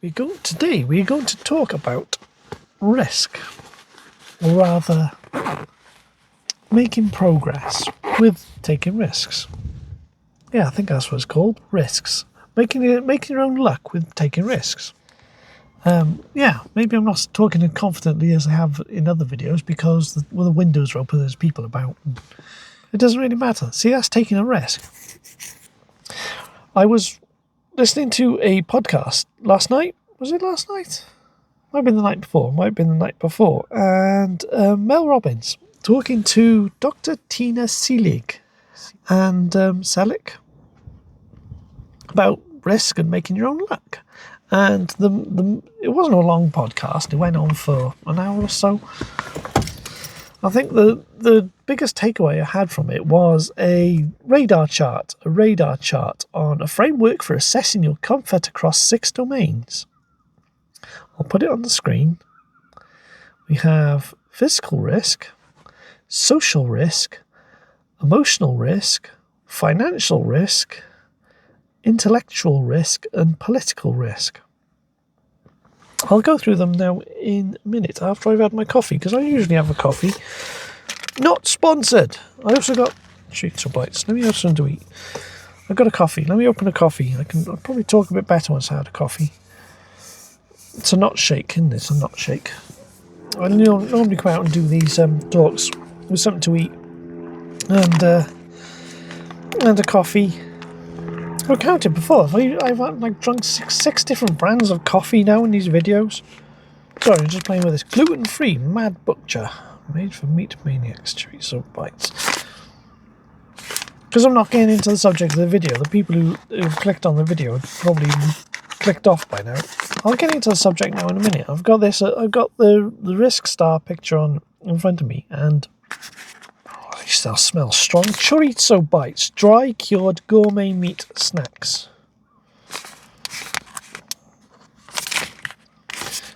Today we're going to talk about risk, or rather making progress with taking risks. Yeah, I think that's what it's called, risks. Making your own luck with taking risks. Maybe I'm not talking as confidently as I have in other videos because the windows are open, there's people about. It doesn't really matter. See, that's taking a risk. I was listening to a podcast last night. Was it last night? Might have been the night before. And Mel Robbins talking to Dr. Tina Seelig and Seelig about risk and making your own luck. And it wasn't a long podcast. It went on for an hour or so. I think the biggest takeaway I had from it was a radar chart on a framework for assessing your comfort across 6 domains. I'll put it on the screen. We have physical risk, social risk, emotional risk, financial risk, intellectual risk, and political risk. I'll go through them now in a minute after I've had my coffee, because I usually have a coffee. Not sponsored. I also got treats or bites. Let me have something to eat. I've got a coffee. Let me open a coffee. I'll probably talk a bit better once I had a coffee. It's a not shake, isn't it? It's a not shake. I normally come out and do these talks with something to eat and a coffee. I've counted before. I've drunk six different brands of coffee now in these videos. Sorry, I'm just playing with this. Gluten-free Mad Butcher. Made for meat maniacs. Treats or bites. Because I'm not getting into the subject of the video. The people who clicked on the video have probably clicked off by now. I'll get into the subject now in a minute. I've got this. I've got the Risk Star picture in front of me, and they still smell strong. Chorizo bites, dry cured gourmet meat snacks.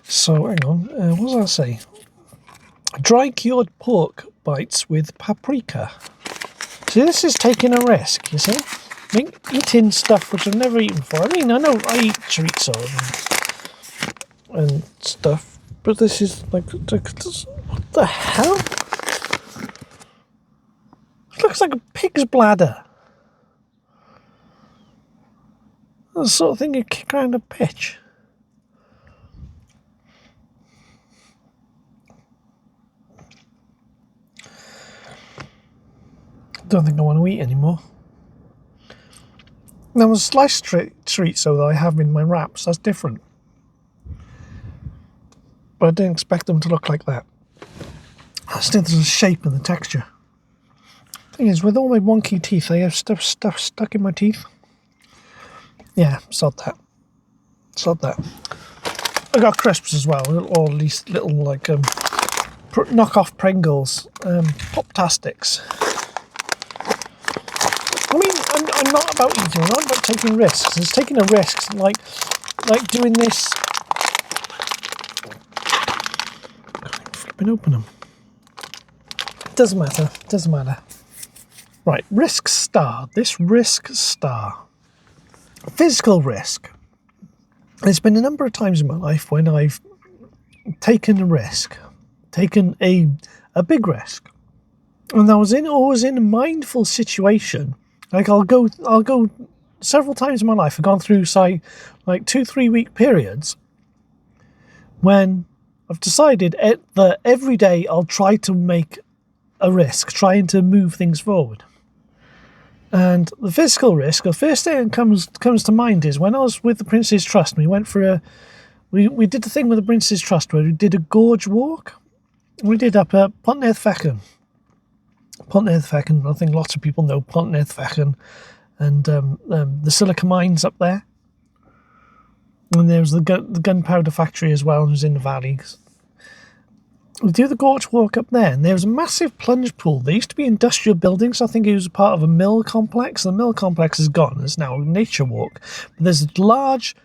So hang on, what does that say? Dry cured pork bites with paprika. See, this is taking a risk, you see? Eating stuff which I've never eaten before. I mean, I know I eat chorizo and stuff, but this is like what the hell? It looks like a pig's bladder. That's the sort of thing you kick around a pitch. Don't think I want to eat anymore. Now, the sliced chorizo that I have in my wraps, that's different. But I didn't expect them to look like that. I still there's the shape and the texture. Thing is, with all my wonky teeth, I have stuff stuck in my teeth. Yeah, sod that. I got crisps as well, or at least little like knockoff Pringles, Pop-Tastics. I mean, I'm not about eating. I'm not about taking risks. It's taking a risk, like doing this. Flipping open them. Doesn't matter. Right, Risk Star. This Risk Star. Physical risk. There's been a number of times in my life when I've taken a risk, taken a big risk, and I was always in a mindful situation. Like I'll go several times in my life. I've gone through, say, like 2-3 week periods when I've decided that every day I'll try to make a risk, trying to move things forward. And the physical risk, the first thing that comes to mind is when I was with the Prince's Trust. We went for we did the thing with the Prince's Trust where we did a gorge walk. We did up at Pont-Neath-Fechan. I think lots of people know Pont-Neath-Fechan and the silica mines up there. And there was the gunpowder factory as well, and it was in the valley. We do the gorge walk up there, and there was a massive plunge pool. There used to be industrial buildings. I think it was part of a mill complex. The mill complex is gone. It's now a nature walk. But there's a large...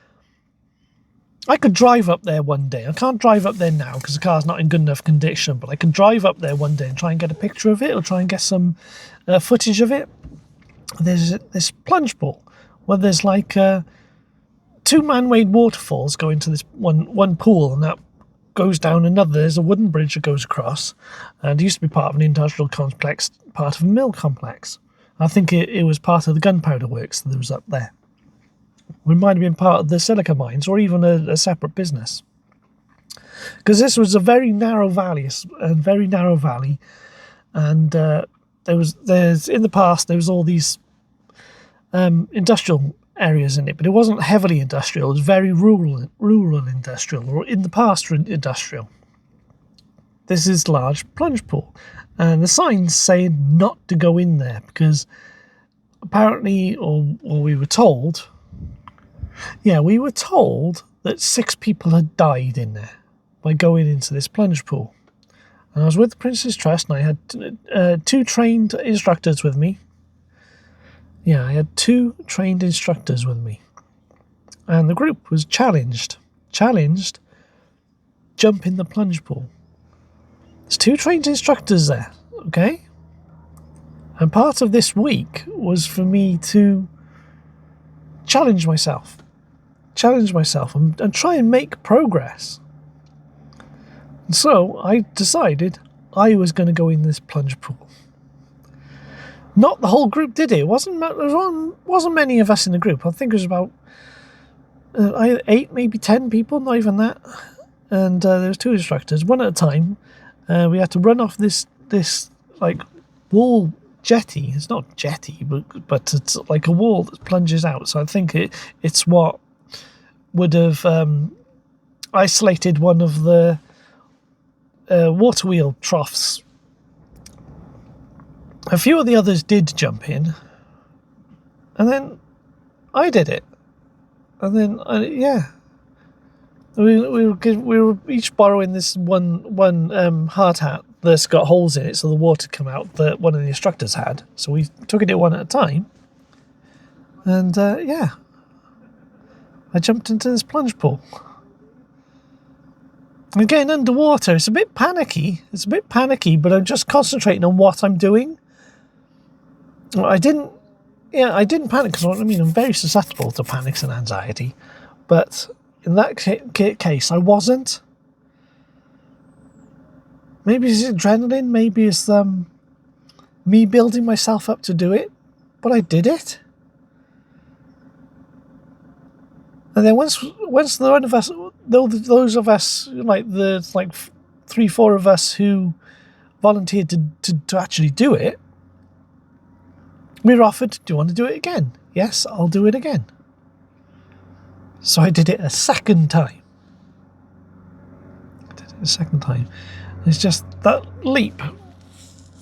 I could drive up there one day. I can't drive up there now because the car's not in good enough condition, but I could drive up there one day and try and get a picture of it or try and get some footage of it. There's this plunge pool where there's like two man-made waterfalls go into this one pool, and that goes down another. There's a wooden bridge that goes across, and it used to be part of an industrial complex, part of a mill complex. I think it was part of the gunpowder works that was up there. It might have been part of the silica mines, or even a separate business. Because this was a very narrow valley, and there's in the past there was all these industrial areas in it, but it wasn't heavily industrial. It was very rural industrial, or in the past industrial. This is large plunge pool, and the signs say not to go in there because apparently, or we were told that 6 people had died in there by going into this plunge pool. And I was with the Prince's Trust, and I had 2 trained instructors with me. Yeah, I had 2 trained instructors with me. And the group was challenged, jump in the plunge pool. There's 2 trained instructors there, okay? And part of this week was for me to challenge myself and try and make progress. And so I decided I was going to go in this plunge pool. Not the whole group did it. There wasn't many of us in the group. I think it was about 8, maybe 10 people, not even that. And there was 2 instructors, one at a time. We had to run off this like wall jetty. It's not jetty, but it's like a wall that plunges out. So I think it's what would have isolated one of the water wheel troughs. A few of the others did jump in, and then I did it, and then we were each borrowing this one hard hat that's got holes in it, so the water come out that one of the instructors had. So we took it one at a time, and I jumped into this plunge pool. And getting underwater, it's a bit panicky, but I'm just concentrating on what I'm doing. I didn't panic because I'm very susceptible to panics and anxiety, but in that case I wasn't. Maybe it's adrenaline, maybe it's me building myself up to do it, but I did it. And then once the one of us, those of us, like 3-4 of us who volunteered to actually do it, we were offered, do you want to do it again? Yes, I'll do it again. So I did it a second time. It's just that leap.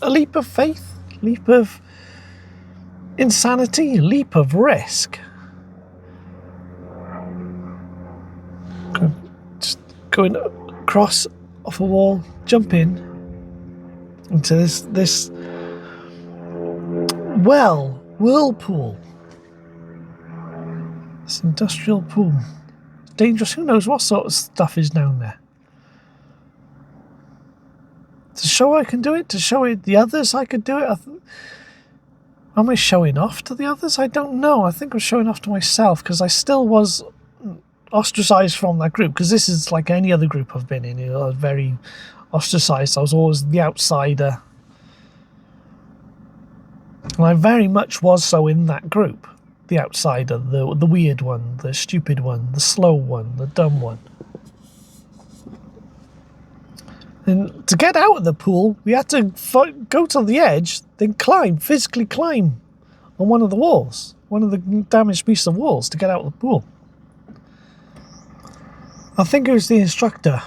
A leap of faith, leap of insanity, leap of risk. Just going across off a wall, jump in into this whirlpool. This industrial pool. Dangerous. Who knows what sort of stuff is down there. To show I can do it, to show it the others I could do it. Am I showing off to the others? I don't know. I think I'm showing off to myself because I still was ostracized from that group, because this is like any other group I've been in. I was very ostracized. I was always the outsider. And I very much was so in that group. The outsider, the weird one, the stupid one, the slow one, the dumb one. And to get out of the pool, we had to go to the edge, then physically climb on one of the walls, one of the damaged pieces of walls to get out of the pool. I think it was the instructor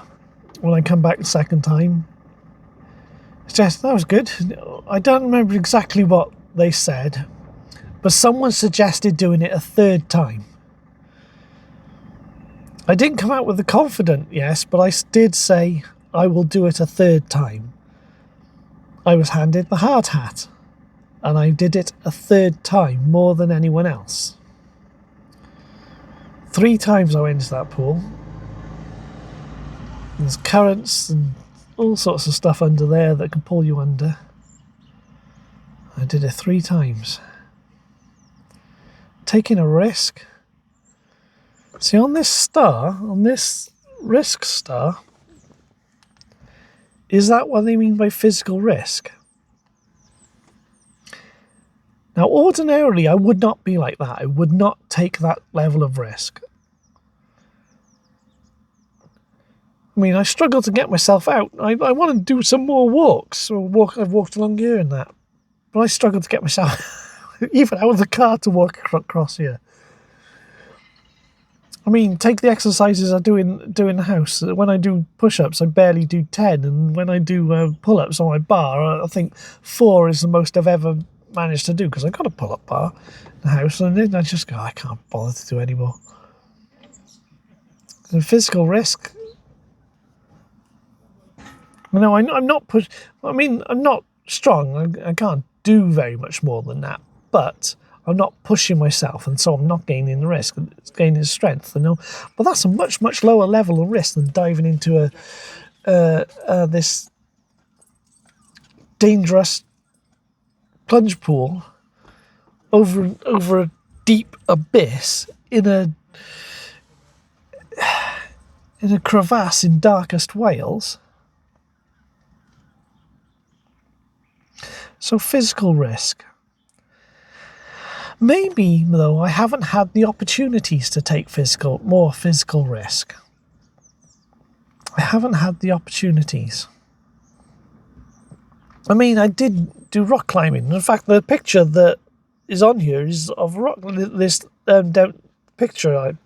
when I come back the second time. That was good. I don't remember exactly what they said, but someone suggested doing it a third time. I didn't come out with the confident yes, but I did say I will do it a third time. I was handed the hard hat, and I did it a third time more than anyone else. 3 times I went into that pool. There's currents and all sorts of stuff under there that can pull you under. I did it 3 times. Taking a risk. See, on this risk star, is that what they mean by physical risk? Now, ordinarily, I would not be like that. I would not take that level of risk. I mean, I struggle to get myself out. I want to do some more walks. I've walked along here and that. But I struggle to get myself even out of the car to walk across here. I mean, take the exercises I do in the house. When I do push-ups, I barely do 10. And when I do pull-ups on my bar, I think 4 is the most I've ever managed to do, because I've got a pull-up bar in the house. And then I just go, I can't bother to do anymore. The physical risk... No, I'm not I'm not strong. I can't do very much more than that. But I'm not pushing myself, and so I'm not gaining the risk. It's gaining strength. But that's a much, much lower level of risk than diving into this dangerous plunge pool over a deep abyss in a crevasse in darkest Wales. So physical risk. Maybe, though, I haven't had the opportunities to take more physical risk. I haven't had the opportunities. I mean, I did do rock climbing. In fact, the picture that is on here is of rock. This picture, I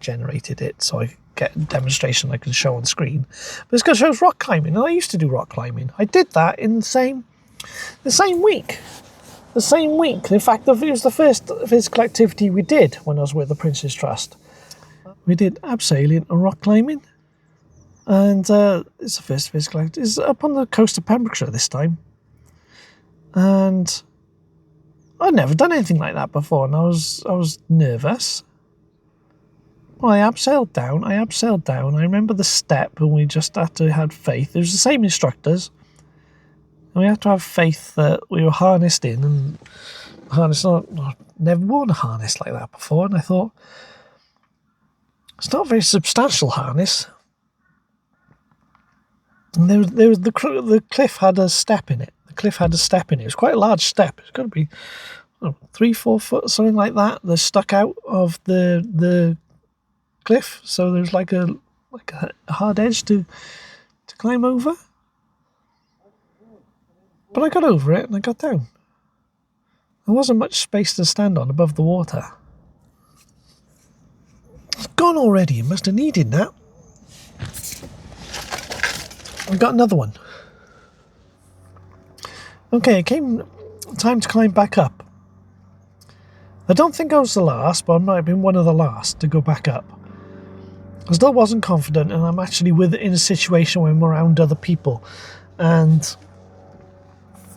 generated it so I get a demonstration I can show on screen. But it's going to show rock climbing, and I used to do rock climbing. I did that in the same week. The same week. In fact, it was the first physical activity we did when I was with the Prince's Trust. We did abseiling and rock climbing. And it's the first physical activity. It's up on the coast of Pembrokeshire this time. And I'd never done anything like that before, and I was nervous. Well, I abseiled down. I remember the step, and we just had to have faith. It was the same instructors. And we had to have faith that we were harnessed in, and I've never worn a harness like that before, and I thought, it's not a very substantial harness. And there was the cliff had a step in it. It was quite a large step. It's got to be 3-4 foot, something like that. That stuck out of the cliff, so there's like a hard edge to climb over. But I got over it and I got down. There wasn't much space to stand on above the water. It's gone already. It must have needed that. I got another one. Okay, it came time to climb back up. I don't think I was the last, but I might have been one of the last to go back up. I still wasn't confident, and I'm actually in a situation where I'm around other people. And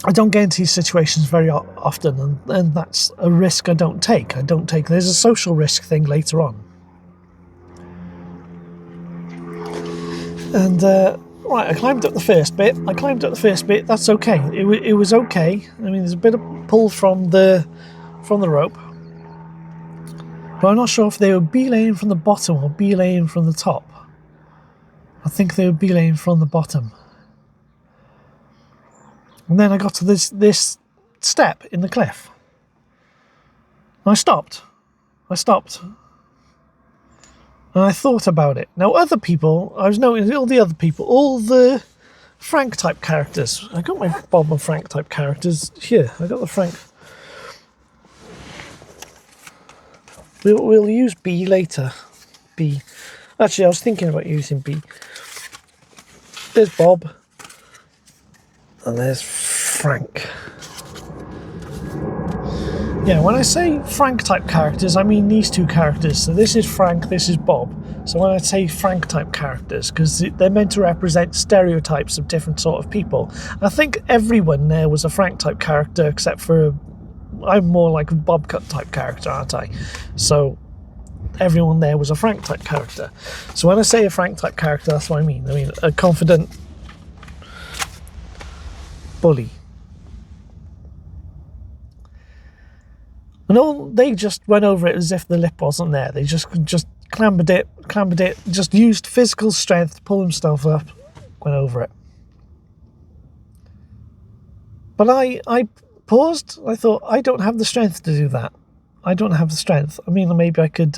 I don't get into these situations very often, and that's a risk I don't take. There's a social risk thing later on. And, right, I climbed up the first bit. That's okay. It was okay. I mean, there's a bit of pull from the rope. But I'm not sure if they were belaying from the bottom or belaying from the top. I think they were belaying from the bottom. And then I got to this step in the cliff. And I stopped. And I thought about it. Now, other people, I was noticing all the Frank type characters. I got my Bob and Frank type characters here. I got the Frank. We'll use B later. B. Actually, I was thinking about using B. There's Bob. And there's Frank. Yeah, when I say Frank type characters, I mean these two characters. So this is Frank, this is Bob. So when I say Frank type characters, because they're meant to represent stereotypes of different sort of people. I think everyone there was a Frank type character, except for I'm more like a Bob Cut type character, aren't I? So everyone there was a Frank type character. So when I say a Frank type character, that's what I mean. I mean a confident bully. And all they just went over it as if the lip wasn't there. They just clambered it, just used physical strength to pull himself up, went over it. But I paused. I thought, I don't have the strength to do that. I don't have the strength. I mean, maybe I could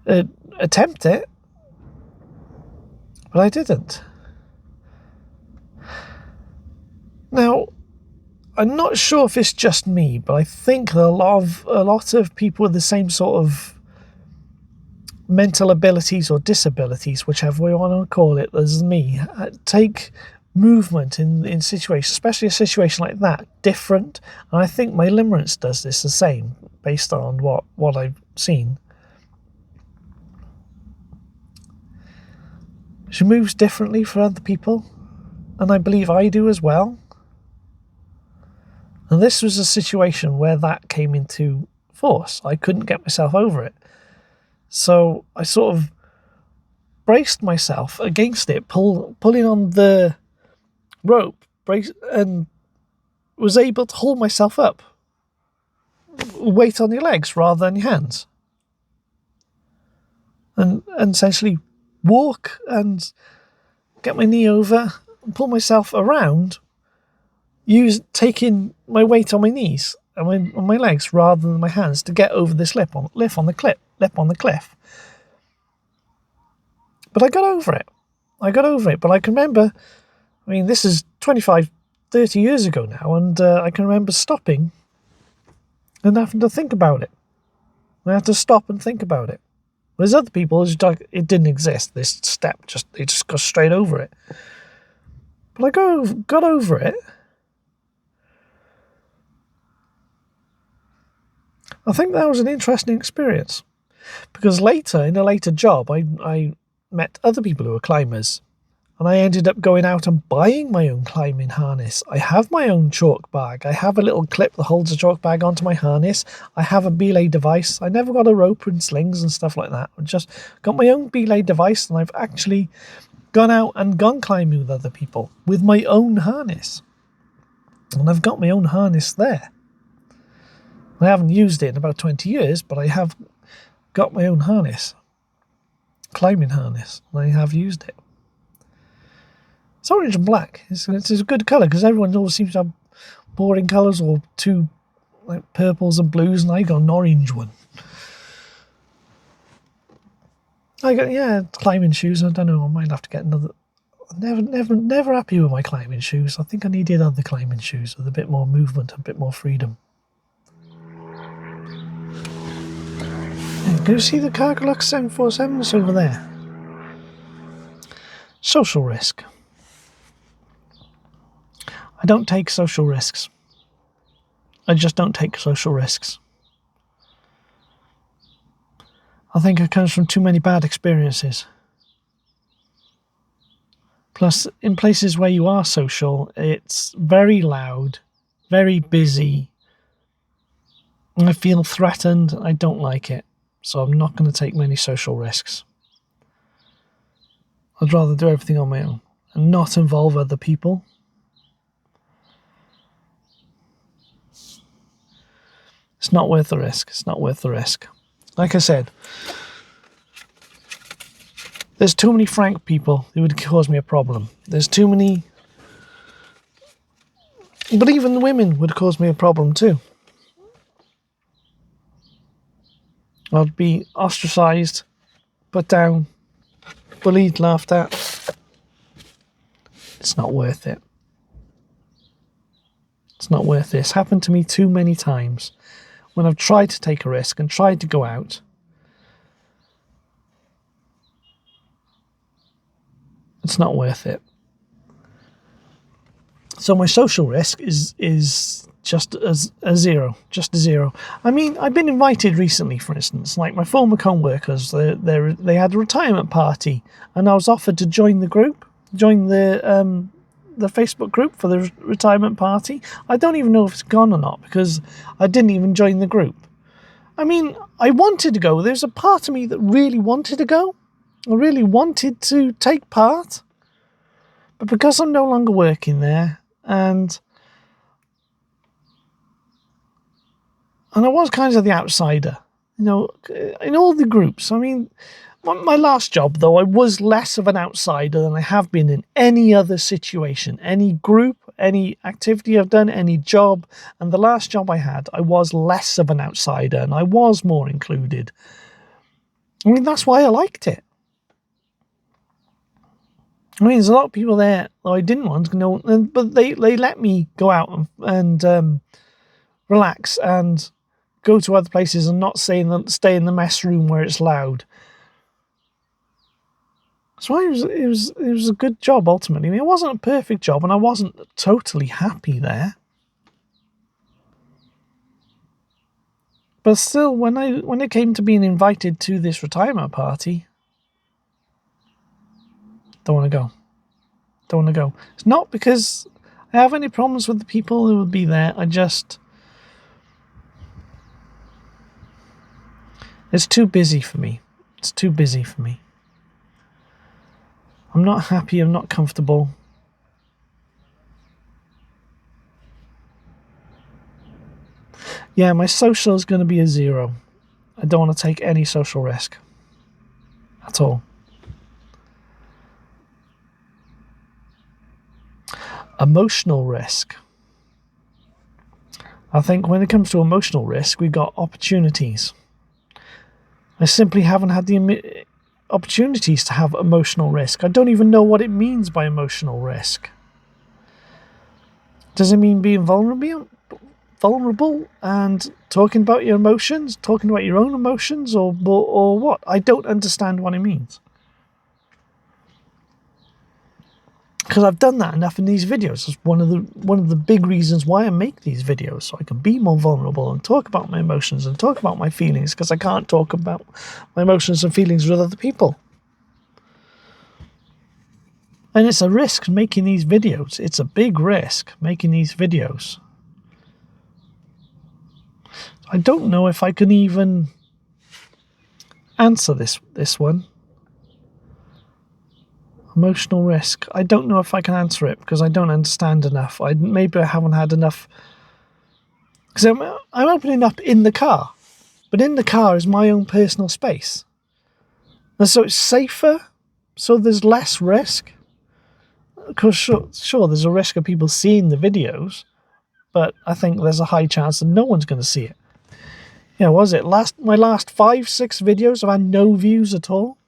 attempt it, but I didn't. Now, I'm not sure if it's just me, but I think a lot of people with the same sort of mental abilities or disabilities, whichever way you want to call it, as me, take movement in situations, especially a situation like that, different. And I think my Limerence does this the same, based on what I've seen. She moves differently for other people, and I believe I do as well. And this was a situation where that came into force. I couldn't get myself over it. So I sort of braced myself against it, pulling on the rope, and was able to hold myself up. Weight on your legs rather than your hands. And essentially walk and get my knee over and pull myself around, taking my weight on my knees and on my legs rather than my hands to get over this lip on the cliff. But I got over it. But I can remember, I mean, this is 25, 30 years ago now, and I can remember stopping and having to think about it. I had to stop and think about it. There's other people, it didn't exist. This step, they just got straight over it. But I got over it. I think that was an interesting experience, because in a later job, I met other people who were climbers, and I ended up going out and buying my own climbing harness. I have my own chalk bag. I have a little clip that holds a chalk bag onto my harness. I have a belay device. I never got a rope and slings and stuff like that. I just got my own belay device, and I've actually gone out and gone climbing with other people with my own harness. And I've got my own harness there. I haven't used it in about 20 years, but I have got my own harness, climbing harness, and I have used it. It's orange and black. It's a good colour, because everyone always seems to have boring colours or two like purples and blues, and I got an orange one. I got climbing shoes. I don't know. I might have to get another. I'm never happy with my climbing shoes. I think I needed other climbing shoes with a bit more movement, a bit more freedom. Can you see the Cargolux 747? It's over there. Social risk. I don't take social risks. I just don't take social risks. I think it comes from too many bad experiences. Plus, in places where you are social, it's very loud, very busy, and I feel threatened. I don't like it. So I'm not going to take many social risks. I'd rather do everything on my own and not involve other people. It's not worth the risk. Like I said, there's too many frank people who would cause me a problem. There's too many... But even the women would cause me a problem too. I'd be ostracised, put down, bullied, laughed at. It's not worth it. It's not worth it. It's happened to me too many times when I've tried to take a risk and tried to go out. It's not worth it. So my social risk is just a zero. I mean, I've been invited recently, for instance, like my former co-workers, they had a retirement party, and I was offered to join the Facebook group for the retirement party. I don't even know if it's gone or not, because I didn't even join the group. I mean, I wanted to go. There's a part of me that really wanted to go. I really wanted to take part. But because I'm no longer working there, and I was kind of the outsider in all the groups. I mean, my last job, though, I was less of an outsider than I have been in any other situation, any group, any activity I've done, any job. And the last job I had, I was less of an outsider and I was more included. I mean, that's why I liked it. I mean, there's a lot of people there that I didn't want to know, but they let me go out and relax and go to other places and not stay in the mess room where it's loud. So it was a good job ultimately. I mean, it wasn't a perfect job, and I wasn't totally happy there. But still, when it came to being invited to this retirement party, don't want to go. It's not because I have any problems with the people who would be there. It's too busy for me. I'm not happy. I'm not comfortable. Yeah, my social is going to be a 0. I don't want to take any social risk at all. Emotional risk. I think when it comes to emotional risk, we've got opportunities. I simply haven't had the opportunities to have emotional risk. I don't even know what it means by emotional risk. Does it mean being vulnerable and talking about your emotions, talking about your own emotions, or what? I don't understand what it means. Because I've done that enough in these videos. It's one of the big reasons why I make these videos, so I can be more vulnerable and talk about my emotions and talk about my feelings, because I can't talk about my emotions and feelings with other people. And it's a risk making these videos. It's a big risk making these videos. I don't know if I can even answer this one. Emotional risk. I don't know if I can answer it because I don't understand enough. Maybe I haven't had enough. Because I'm opening up in the car, but in the car is my own personal space, and so it's safer. So there's less risk. Because sure, there's a risk of people seeing the videos, but I think there's a high chance that no one's going to see it. Yeah, was it my last 5-6 videos have had no views at all?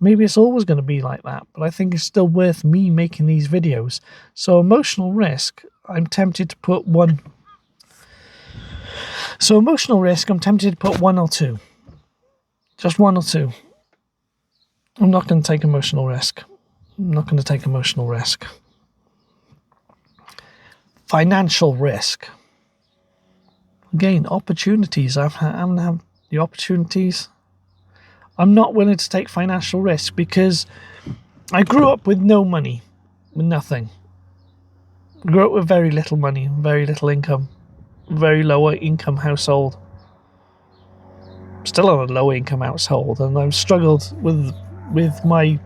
Maybe it's always going to be like that, but I think it's still worth me making these videos. So emotional risk, I'm tempted to put 1. So emotional risk, I'm tempted to put 1 or 2. Just 1 or 2. I'm not going to take emotional risk. Financial risk. Again, opportunities. I haven't had the opportunities. I'm not willing to take financial risk because I grew up with no money, with nothing. I grew up with very little money, very little income, very lower income household. Still on a low income household, and I've struggled with my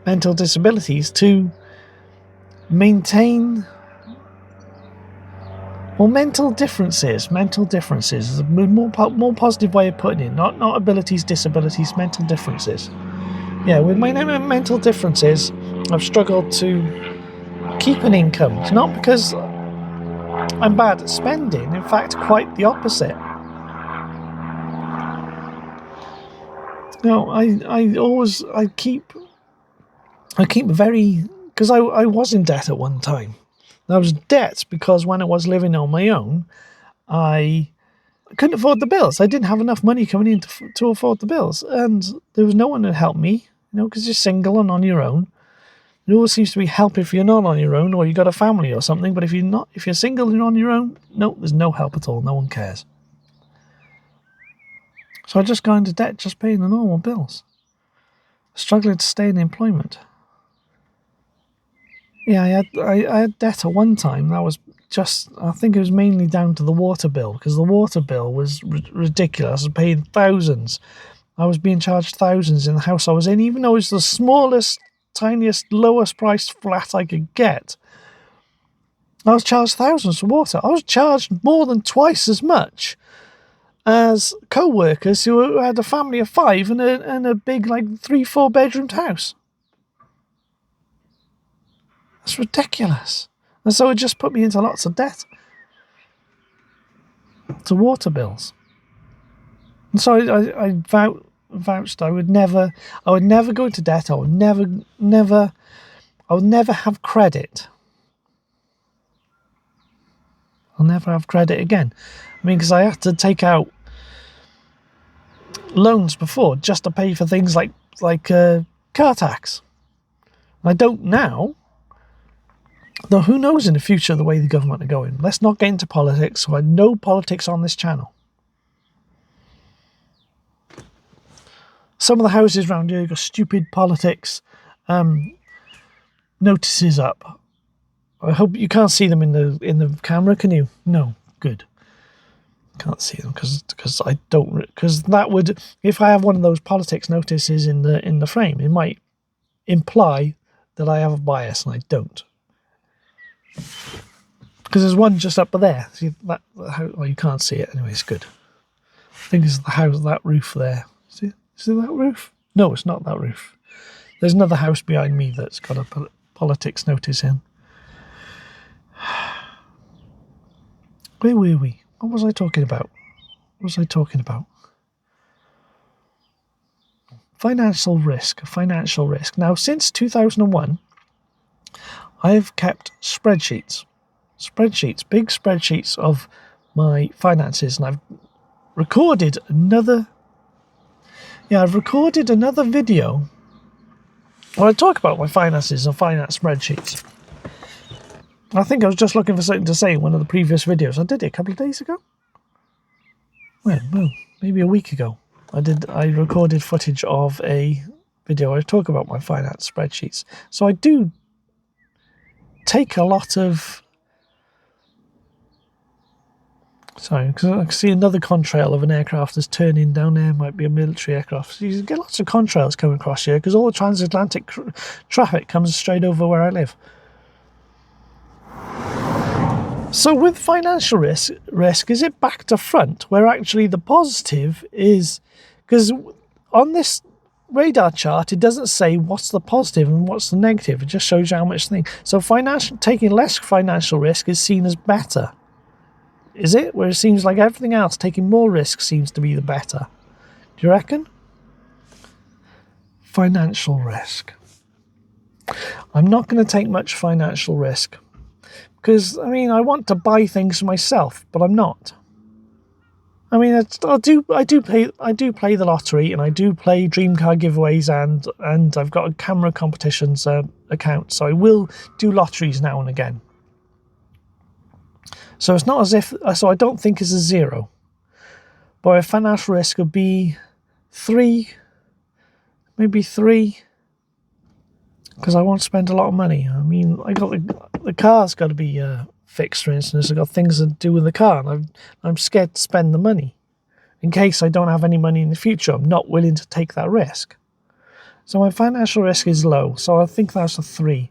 mental disabilities to maintain. Well, mental differences is a more positive way of putting it. Not abilities, disabilities, mental differences. Yeah, with my mental differences, I've struggled to keep an income. It's not because I'm bad at spending. In fact, quite the opposite. No, I keep very, because I was in debt at one time. I was in debt because when I was living on my own, I couldn't afford the bills. I didn't have enough money coming in to afford the bills, and there was no one to help me. Because you're single and on your own. It always seems to be help if you're not on your own or you've got a family or something. But if you're single and you're on your own, no, there's no help at all. No one cares. So I just got into debt, just paying the normal bills, struggling to stay in employment. Yeah, I had debt at one time. That was I think it was mainly down to the water bill, because the water bill was ridiculous. I was paying thousands. I was being charged thousands in the house I was in, even though it was the smallest, tiniest, lowest priced flat I could get. I was charged thousands for water. I was charged more than twice as much. as co-workers who had a family of 5 and a big, like, 3-4 bedroomed house. That's ridiculous. And so it just put me into lots of debt to water bills. And so I vouched I would never go into debt. I would never have credit. I'll never have credit again. I mean, because I had to take out loans before just to pay for things like car tax. I don't now. Though who knows in the future the way the government are going. Let's not get into politics. So I know politics on this channel. Some of the houses around here got stupid politics notices up. I hope you can't see them in the camera, can you? No, good. Can't see them because I don't, because that would, if I have one of those politics notices in the frame, it might imply that I have a bias, and I don't. Because there's one just up there. See that? Well, you can't see it anyway. It's good. I think it's the house, that roof there. See that roof? No, it's not that roof. There's another house behind me that's got a politics notice in. Where were we? What was I talking about? Financial risk. Now, since 2001, I've kept spreadsheets, big spreadsheets of my finances, and I've recorded another video where I talk about my finances and finance spreadsheets. I think I was just looking for something to say in one of the previous videos. I did it a couple of days ago. Well, maybe a week ago. I recorded footage of a video where I talk about my finance spreadsheets. So I do take a lot of... Sorry, because I can see another contrail of an aircraft that's turning down there. Might be a military aircraft. So you get lots of contrails coming across here because all the transatlantic traffic comes straight over where I live. So with financial risk, is it back to front, where actually the positive is... Because on this radar chart, it doesn't say what's the positive and what's the negative. It just shows you how much thing. So taking less financial risk is seen as better. Is it? Where it seems like everything else, taking more risk seems to be the better. Do you reckon? Financial risk. I'm not going to take much financial risk. Because, I mean, I want to buy things for myself, but I'm not. I mean, I do play the lottery, and I do play dream car giveaways, and I've got a camera competitions account, so I will do lotteries now and again. So it's not as if, so I don't think it's a 0. But a financial risk would be 3, maybe 3. Because I won't spend a lot of money. I mean, I got the car's got to be fixed, for instance. I've got things to do with the car, and I'm scared to spend the money. In case I don't have any money in the future, I'm not willing to take that risk. So my financial risk is low, so I think that's a 3.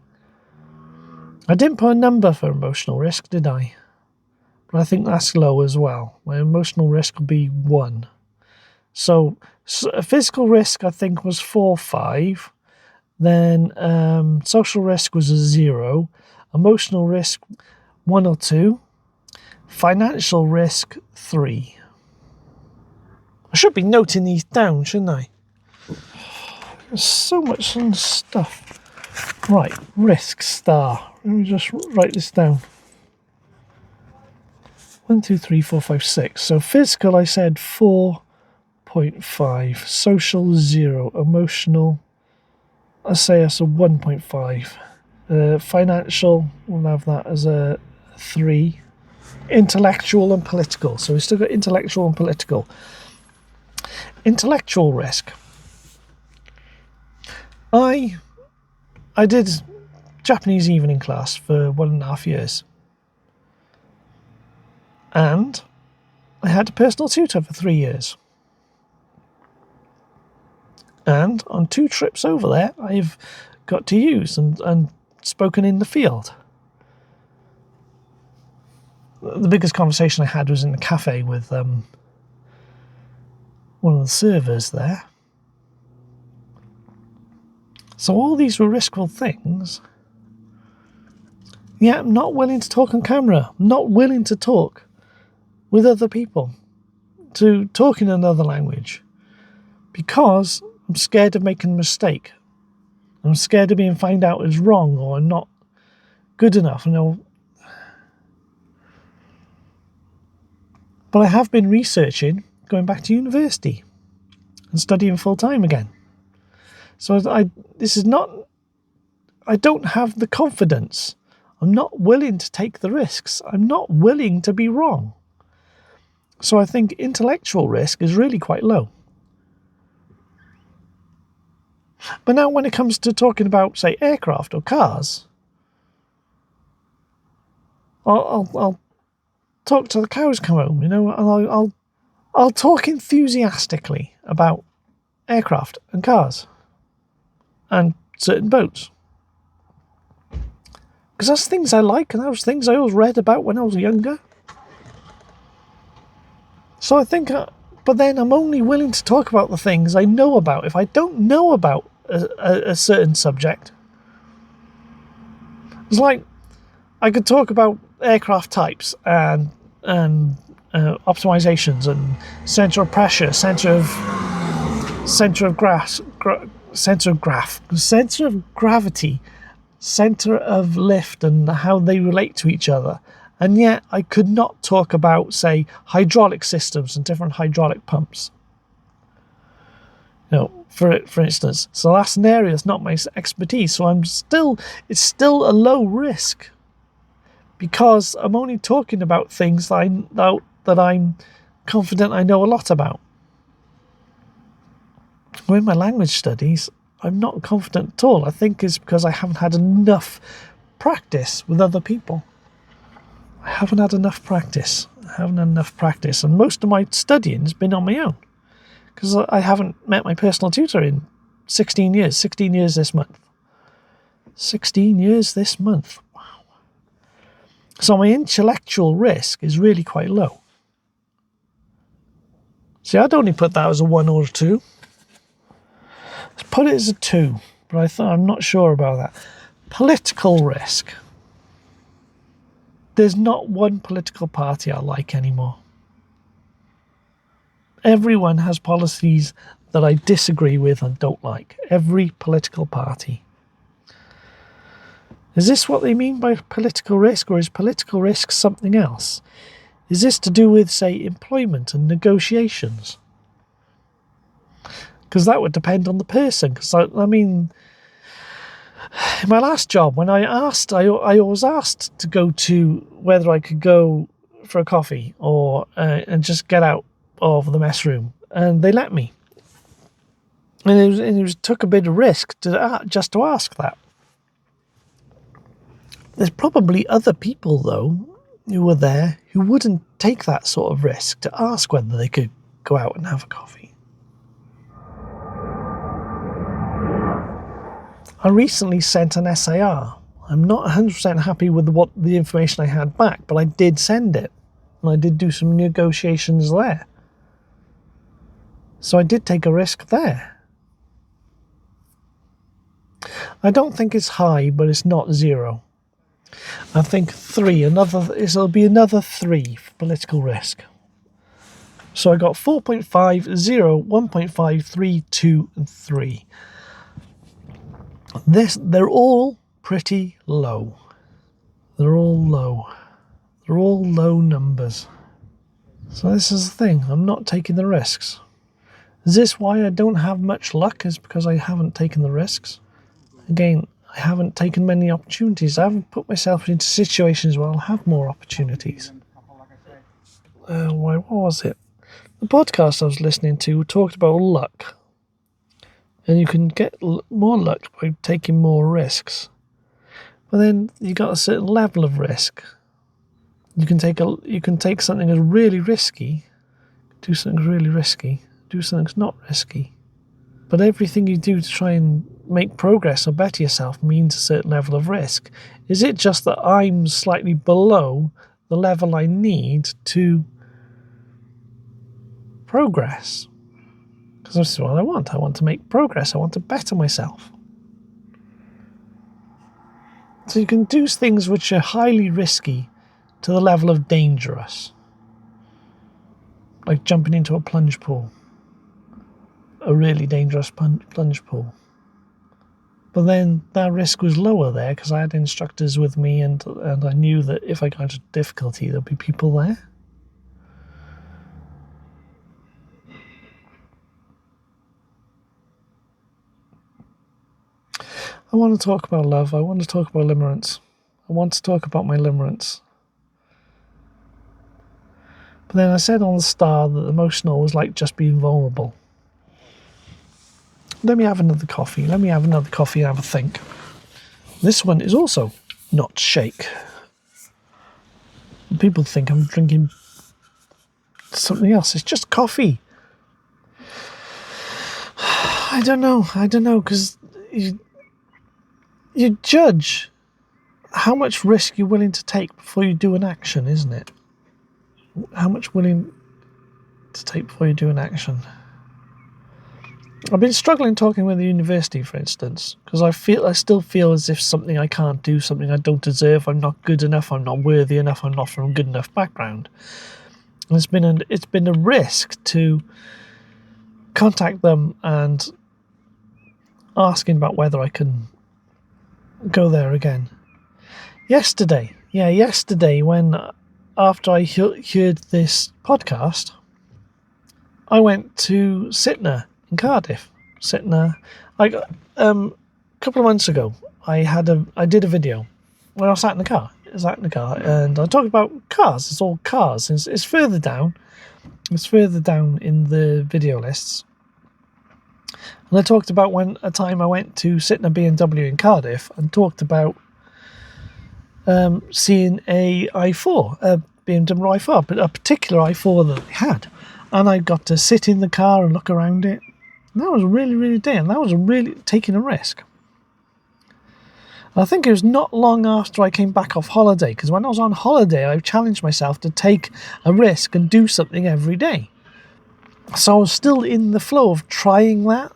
I didn't put a number for emotional risk, did I? But I think that's low as well. My emotional risk will be 1. So physical risk, I think, was 4, 5. Then social risk was a 0. Emotional risk, 1 or 2. Financial risk, 3. I should be noting these down, shouldn't I? There's so much stuff. Right, risk star. Let me just write this down. 1, 2, 3, 4, 5, 6. So physical, I said 4.5. Social, 0. Emotional, I say that's a 1.5. Financial, we'll have that as a 3. Intellectual and political. So we've still got intellectual and political. Intellectual risk. I did Japanese evening class for 1.5 years. And I had a personal tutor for 3 years. And on 2 trips over there, I've got to use and spoken in the field. The biggest conversation I had was in the cafe with one of the servers there. So all these were riskful things. Yet I'm not willing to talk on camera. I'm not willing to talk with other people, to talk in another language, because I'm scared of making a mistake. I'm scared of being found out as wrong or I'm not good enough. But I have been researching, going back to university and studying full time again. So I don't have the confidence. I'm not willing to take the risks. I'm not willing to be wrong. So I think intellectual risk is really quite low. But now when it comes to talking about, say, aircraft or cars, I'll talk till the cows come home, and I'll talk enthusiastically about aircraft and cars and certain boats. Because that's things I like, and those things I always read about when I was younger. So I think, but then I'm only willing to talk about the things I know about. If I don't know about a certain subject, it's like I could talk about aircraft types and optimizations and center of pressure, center of gravity, center of lift, and how they relate to each other. And yet I could not talk about, say, hydraulic systems and different hydraulic pumps. For instance. So that's an area that's not my expertise. So it's still a low risk, because I'm only talking about things that I'm confident I know a lot about. When my language studies, I'm not confident at all. I think it's because I haven't had enough practice with other people. I haven't had enough practice. And most of my studying has been on my own, because I haven't met my personal tutor in 16 years. 16 years this month. 16 years this month. Wow. So my intellectual risk is really quite low. See, I'd only put that as a 1 or a 2. Let's put it as a 2, but I'm not sure about that. Political risk. There's not one political party I like anymore. Everyone has policies that I disagree with and don't like. Every political party. Is this what they mean by political risk, or is political risk something else? Is this to do with, say, employment and negotiations? Because that would depend on the person. Because in my last job, when I always asked to go to whether I could go for a coffee or and just get out of the mess room, and they let me. And it took a bit of risk just to ask that. There's probably other people, though, who were there who wouldn't take that sort of risk to ask whether they could go out and have a coffee. I recently sent an SAR. I'm not 100% happy with what the information I had back, but I did send it. And I did do some negotiations there. So I did take a risk there. I don't think it's high, but it's not 0. I think 3. It'll be another 3 for political risk. So I got 4.5, 0, 1.5, 3, 2, and 3. They're all pretty low. They're all low. They're all low numbers. So this is the thing. I'm not taking the risks. Is this why I don't have much luck? Is because I haven't taken the risks? Again, I haven't taken many opportunities. I haven't put myself into situations where I'll have more opportunities. What was it? The podcast I was listening to talked about luck. And you can get more luck by taking more risks. But then you got a certain level of risk. You can take something that's really risky, do something really risky, do something that's not risky. But everything you do to try and make progress or better yourself means a certain level of risk. Is it just that I'm slightly below the level I need to progress? Because this is what I want. I want to make progress. I want to better myself. So you can do things which are highly risky to the level of dangerous. Like jumping into a plunge pool. A really dangerous plunge pool. But then that risk was lower there because I had instructors with me and I knew that if I got into difficulty, there'd be people there. I want to talk about love. I want to talk about limerence. I want to talk about my limerence. But then I said on the start that emotional was like just being vulnerable. Let me have another coffee. Let me have another coffee and have a think. This one is also not shake. People think I'm drinking something else. It's just coffee. I don't know, because you judge how much risk you're willing to take before you do an action, isn't it? How much willing to take before you do an action. I've been struggling talking with the university, for instance, because I still feel as if something I can't do, something I don't deserve, I'm not good enough, I'm not worthy enough, I'm not from a good enough background. And it's been a risk to contact them and asking about whether I can go there again. Yesterday, when after I heard this podcast, I went to Sitner in Cardiff. Sitner, a couple of months ago, I did a video when I sat in the car. And I talked about cars. It's all cars. It's further down. It's further down in the video lists. And I talked about a time I went to Sitner BMW in Cardiff and talked about seeing a i4, a BMW i4, but a particular i4 that they had. And I got to sit in the car and look around it. And that was really, really dear. And that was really taking a risk. And I think it was not long after I came back off holiday, because when I was on holiday, I challenged myself to take a risk and do something every day. So I was still in the flow of trying that,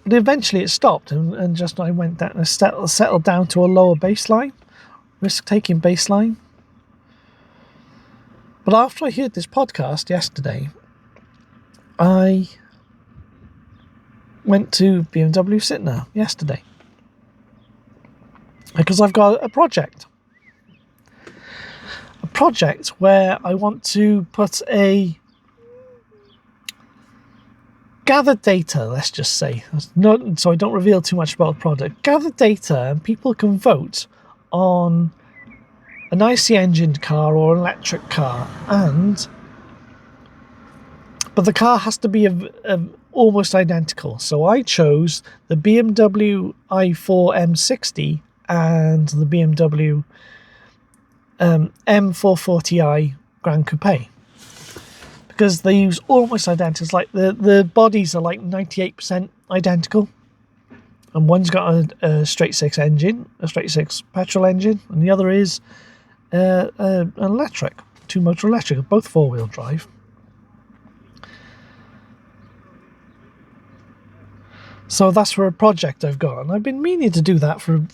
but eventually it stopped and just I went down and settled down to a lower baseline, risk-taking baseline. But after I heard this podcast yesterday, I went to BMW Sitner yesterday because I've got a project where I want to put gather data, let's just say, so I don't reveal too much about the product. Gather data and people can vote on an IC engined car or an electric car, but the car has to be almost identical. So I chose the BMW i4 M60 and the BMW M440i Grand Coupe, because they use almost identical. It's like the bodies are like 98% identical, and one's got a straight six engine, a straight six petrol engine, and the other is an electric, two motor electric, both four-wheel drive. So that's for a project I've got, and I've been meaning to do that for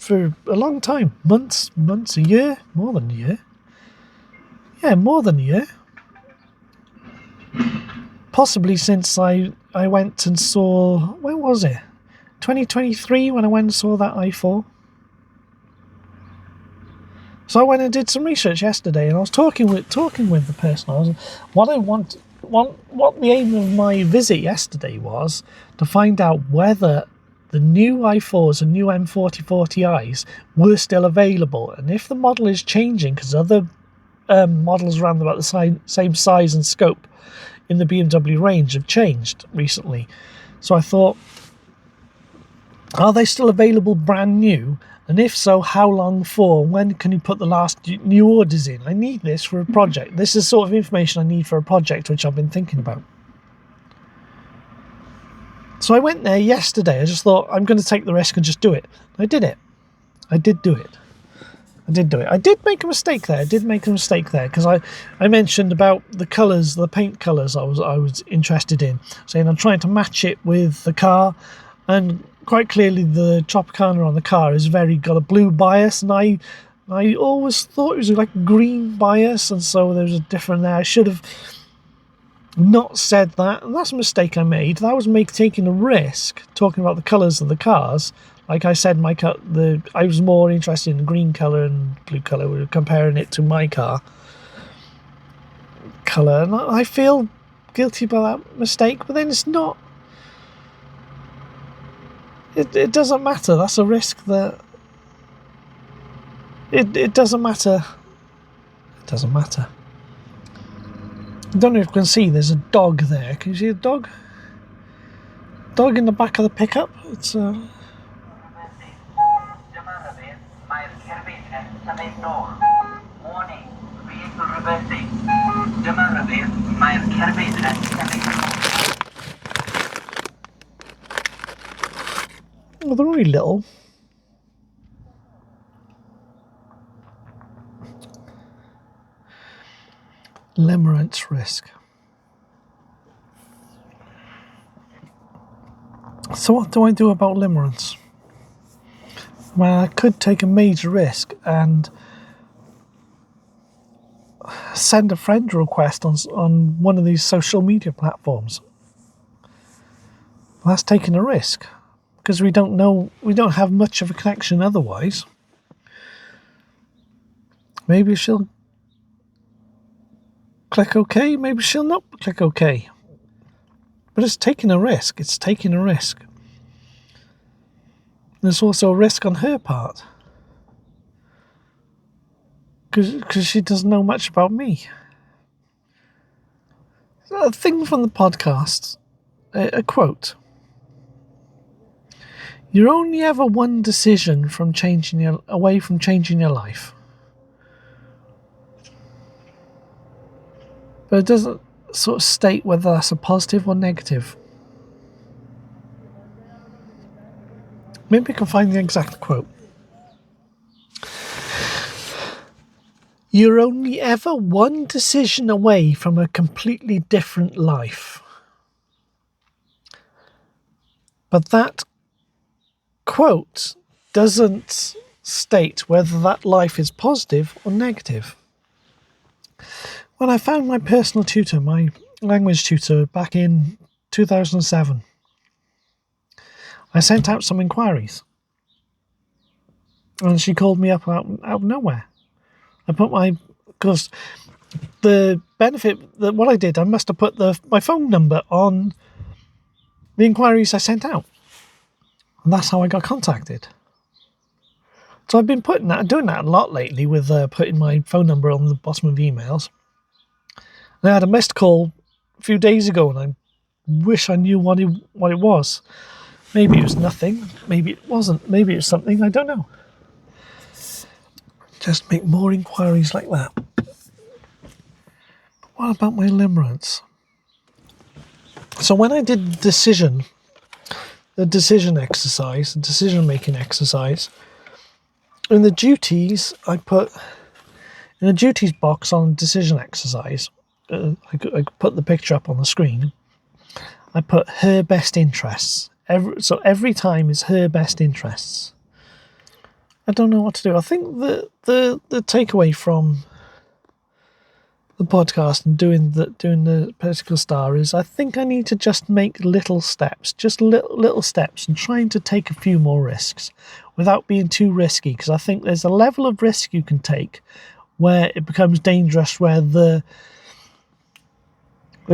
a long time, months, a year, more than a year. Yeah, more than a year. Possibly since I went and saw, when was it? 2023 when I went and saw that i4. So I went and did some research yesterday, and I was talking with the person. What the aim of my visit yesterday was to find out whether the new i4s and new M4040i's were still available, and if the model is changing, because other models around about the same size and scope in the BMW range have changed recently. So I thought, are they still available brand new? And if so, how long for? When can you put the last new orders in? I need this for a project. This is sort of information I need for a project which I've been thinking about. So I went there yesterday. I just thought, I'm going to take the risk and just do it. I did it. I did do it. I did do it. I did make a mistake there. Because I mentioned about the colours, the paint colours I was interested in. Saying I'm trying to match it with the car, and quite clearly the Tropicana on the car has got a blue bias, and I always thought it was like a green bias, and so there's a different there. I should have not said that, and that's a mistake I made. That was taking a risk talking about the colours of the cars. Like I said, I was more interested in the green colour and blue colour. We were comparing it to my car colour, and I feel guilty about that mistake. But then it's not. It doesn't matter. That's a risk that. It doesn't matter. It doesn't matter. I don't know if you can see. There's a dog there. Can you see a dog? Dog in the back of the pickup. It's well, they're really little. Limerence risk. So what do I do about limerence? Well, I could take a major risk and send a friend request on one of these social media platforms. Well, that's taking a risk, because we don't have much of a connection otherwise. Maybe she'll click OK, maybe she'll not click OK. But it's taking a risk. There's also a risk on her part, because she doesn't know much about me. A thing from the podcast, a quote. You're only ever one decision away from changing your life. But it doesn't sort of state whether that's a positive or negative. Maybe I can find the exact quote. You're only ever one decision away from a completely different life. But that quote doesn't state whether that life is positive or negative. When I found my personal tutor, my language tutor, back in 2007, I sent out some inquiries, and she called me up out of nowhere. Because the benefit that what I did, I must have put my phone number on the inquiries I sent out, and that's how I got contacted. So I've been doing that a lot lately, with putting my phone number on the bottom of emails. And I had a missed call a few days ago, and I wish I knew what it was. Maybe it was nothing. Maybe it wasn't. Maybe it was something. I don't know. Just make more inquiries like that. But what about my limerence? So when I did the decision exercise, the decision-making exercise, in the duties, I put in the duties box on decision exercise, I put the picture up on the screen. I put her best interests. Every time is her best interests. I don't know what to do. I think the takeaway from the podcast and doing the political star is, I think I need to just make little steps, and trying to take a few more risks without being too risky, because I think there's a level of risk you can take where it becomes dangerous, where the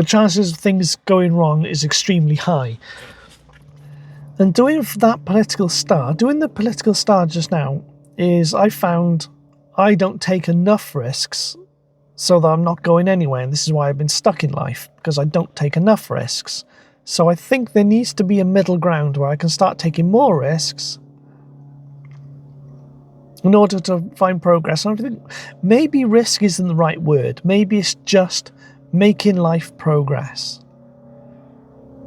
chances of things going wrong is extremely high. And doing the political star just now is, I found I don't take enough risks so that I'm not going anywhere. And this is why I've been stuck in life, because I don't take enough risks. So I think there needs to be a middle ground where I can start taking more risks in order to find progress. And I think maybe risk isn't the right word. Maybe it's just making life progress.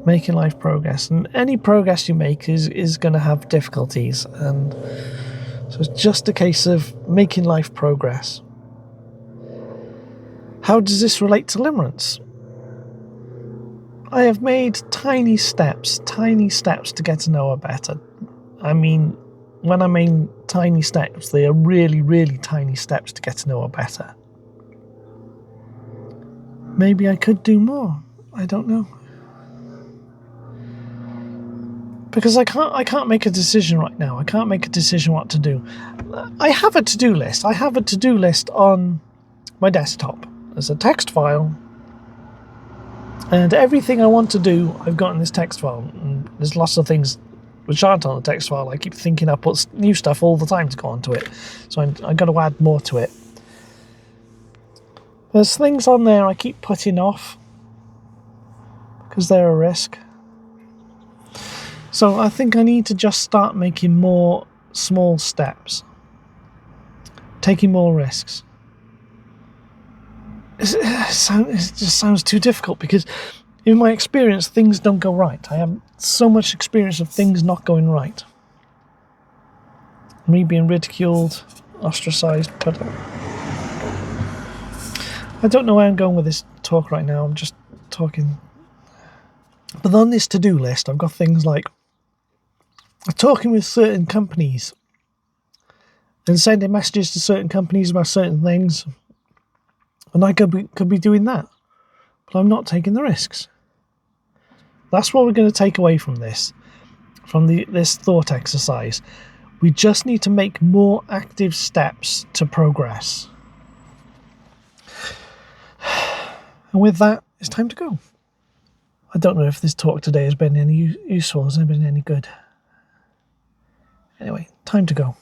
And any progress you make is going to have difficulties, and So it's just a case of making life progress. How does this relate to limerence? I have made tiny steps to get to know her better. I mean, when I mean tiny steps, they are really, really tiny steps to get to know her better. Maybe I could do more. I don't know. Because I can't make a decision right now. I can't make a decision what to do. I have a to-do list. I have a to-do list on my desktop. There's a text file. And everything I want to do, I've got in this text file. And there's lots of things which aren't on the text file. I keep thinking I put new stuff all the time to go onto it. So I've got to add more to it. There's things on there I keep putting off because they're a risk. So I think I need to just start making more small steps. Taking more risks. It just sounds too difficult because in my experience, things don't go right. I have so much experience of things not going right. Me being ridiculed, ostracized, but I don't know where I'm going with this talk right now. I'm just talking. But on this to-do list, I've got things like talking with certain companies and sending messages to certain companies about certain things. And I could be doing that. But I'm not taking the risks. That's what we're going to take away from this, this thought exercise. We just need to make more active steps to progress. And with that, it's time to go. I don't know if this talk today has been any useful, has it been any good? Anyway, time to go.